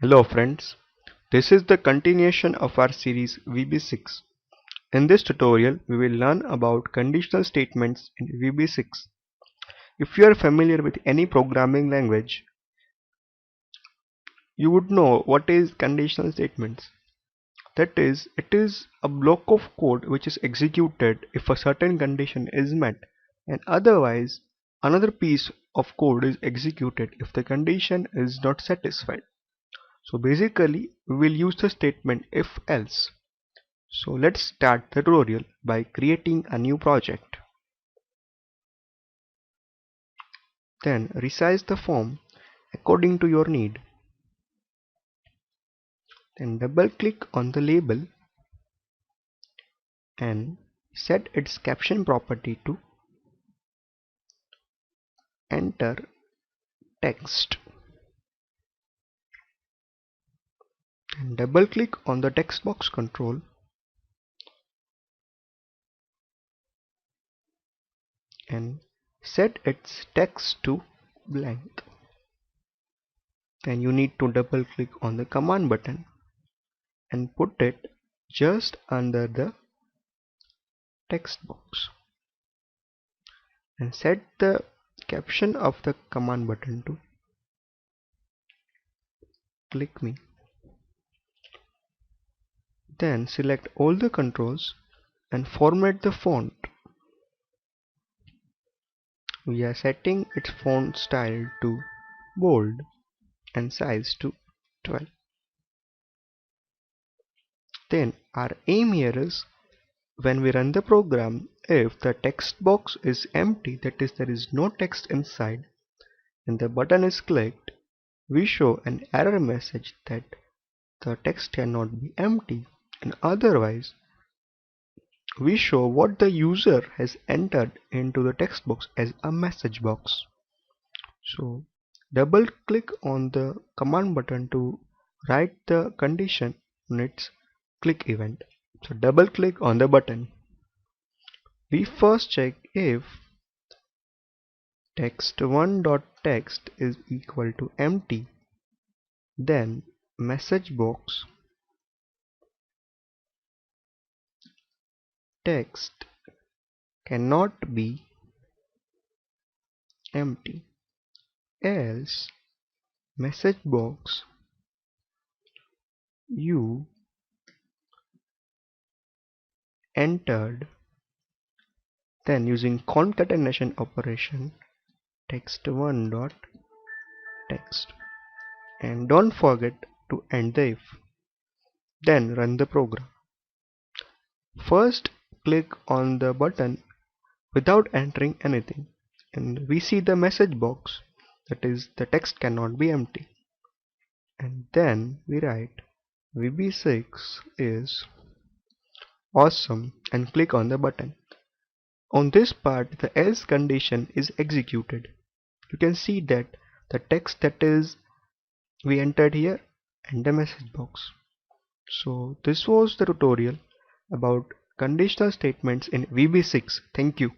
Hello friends, this is the continuation of our series VB6. In this tutorial, we will learn about conditional statements in VB6. If you are familiar with any programming language, you would know what is conditional statements. That is, it is a block of code which is executed if a certain condition is met, and otherwise another piece of code is executed if the condition is not satisfied. So basically, we will use the statement if else. So let's start the tutorial by creating a new project. Then resize the form according to your need. Then double click on the label and set its caption property to enter text. And double click on the text box control and set its text to blank. Then you need to double click on the command button and put it just under the text box and set the caption of the command button to click me. Then select all the controls and format the font. We are setting its font style to bold and size to 12. Then our aim here is when we run the program, if the text box is empty, that is there is no text inside, and the button is clicked, we show an error message that the text cannot be empty, and otherwise we show what the user has entered into the text box as a message box. So double click on the command button to write the condition on its click event. So double click on the button. We first check if text1.text is equal to empty, then message box text cannot be empty, else message box you entered. Then using concatenation operation text1.text, and don't forget to end the if. Then run the program. First click on the button without entering anything, and we see the message box, that is the text cannot be empty, and then we write VB6 is awesome and click on the button. On this part, the else condition is executed. You can see that the text that is we entered here and the message box. So this was the tutorial about conditional statements in VB6. Thank you.